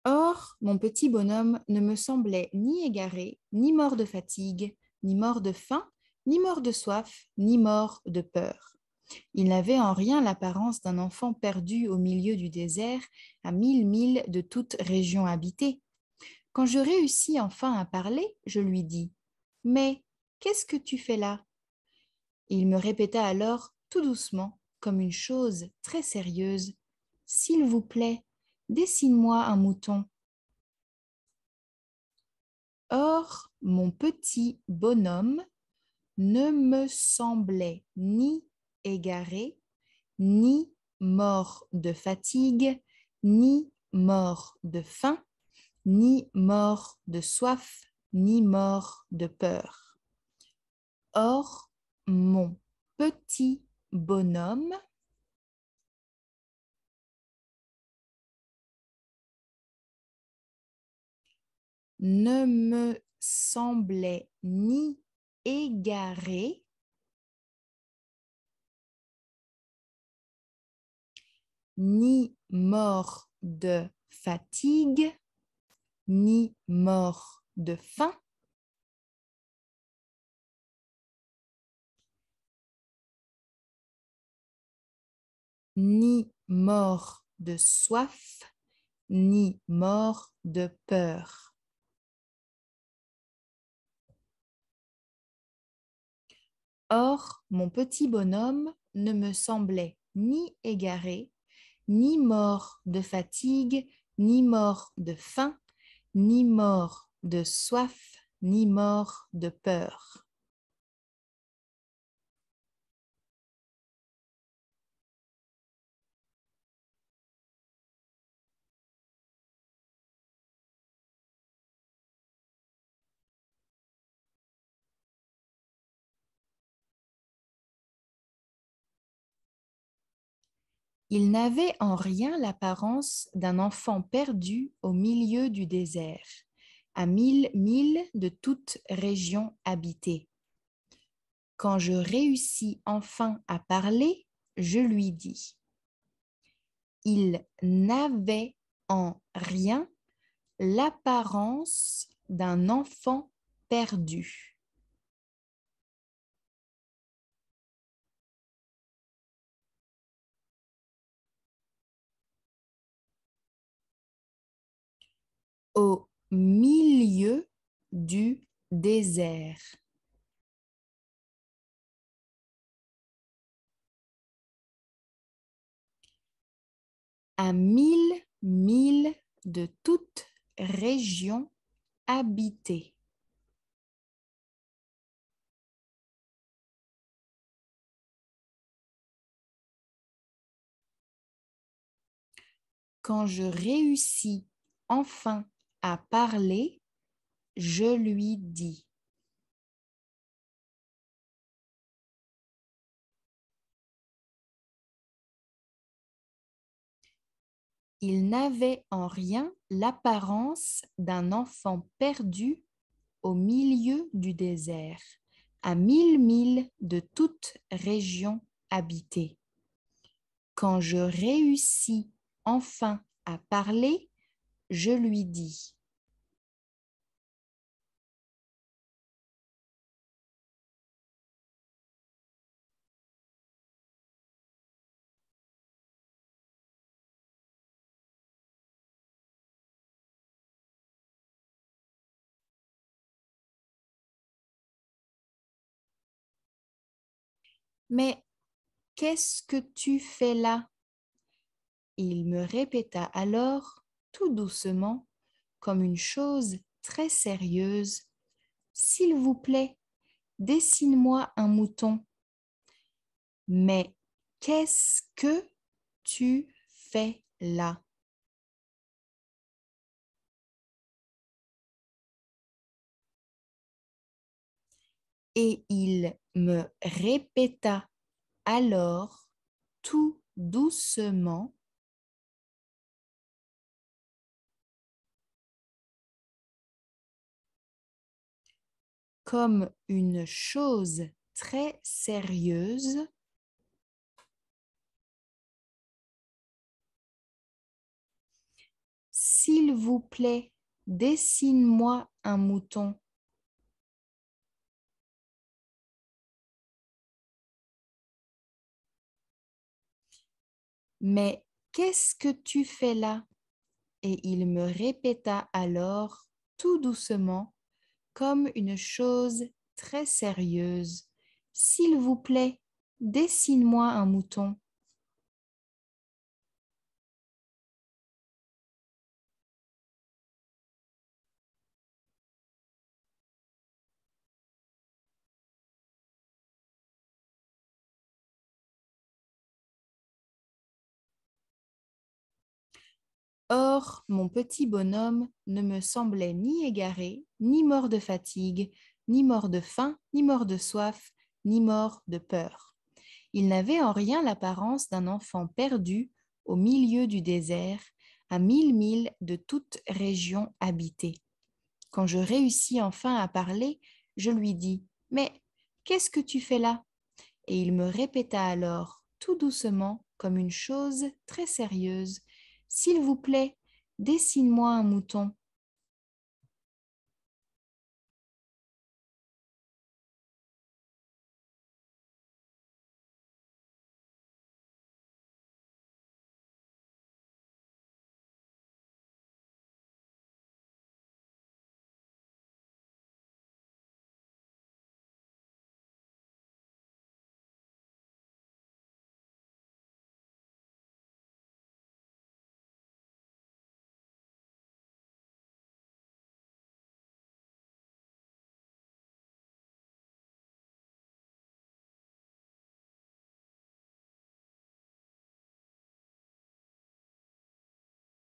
Or, mon petit bonhomme ne me semblait ni égaré, ni mort de fatigue, ni mort de faim, ni mort de soif, ni mort de peur. Il n'avait en rien l'apparence d'un enfant perdu au milieu du désert, à 1000 milles de toute région habitée. Quand je réussis enfin à parler, je lui dis: Mais qu'est-ce que tu fais là? Et il me répéta alors tout doucement, comme une chose très sérieuse: S'il vous plaît, dessine-moi un mouton. Or, mon petit bonhomme ne me semblait ni égaré, ni mort de fatigue, ni mort de faim, ni mort de soif, ni mort de peur. Or, mon petit bonhomme ne me semblait ni égaré, ni mort de fatigue, ni mort de faim, ni mort de soif, ni mort de peur. Or, mon petit bonhomme ne me semblait ni égaré, ni mort de fatigue, ni mort de faim, ni mort de soif, ni mort de peur. Il n'avait en rien l'apparence d'un enfant perdu au milieu du désert, à 1000 milles de toute région habitée. Quand je réussis enfin à parler, je lui dis: Il n'avait en rien l'apparence d'un enfant perdu. Au milieu du désert. À 1000 milles de toute région habitée. Quand je réussis enfin à parler, je lui dis: Il n'avait en rien l'apparence d'un enfant perdu au milieu du désert, à 1000 milles de toute région habitée. Quand je réussis enfin à parler, je lui dis: Mais qu'est-ce que tu fais là? Il me répéta alors, tout doucement, comme une chose très sérieuse: S'il vous plaît, dessine-moi un mouton. Mais qu'est-ce que tu fais là? Et il me répéta alors, tout doucement, comme une chose très sérieuse: S'il vous plaît, dessine-moi un mouton. Mais qu'est-ce que tu fais là? Et il me répéta alors, tout doucement, comme une chose très sérieuse. S'il vous plaît, dessine-moi un mouton. Or, mon petit bonhomme ne me semblait ni égaré, ni mort de fatigue, ni mort de faim, ni mort de soif, ni mort de peur. Il n'avait en rien l'apparence d'un enfant perdu au milieu du désert, à 1000 milles de toute région habitée. Quand je réussis enfin à parler, je lui dis: Mais qu'est-ce que tu fais là? Et il me répéta alors, tout doucement, comme une chose très sérieuse: S'il vous plaît, dessine-moi un mouton.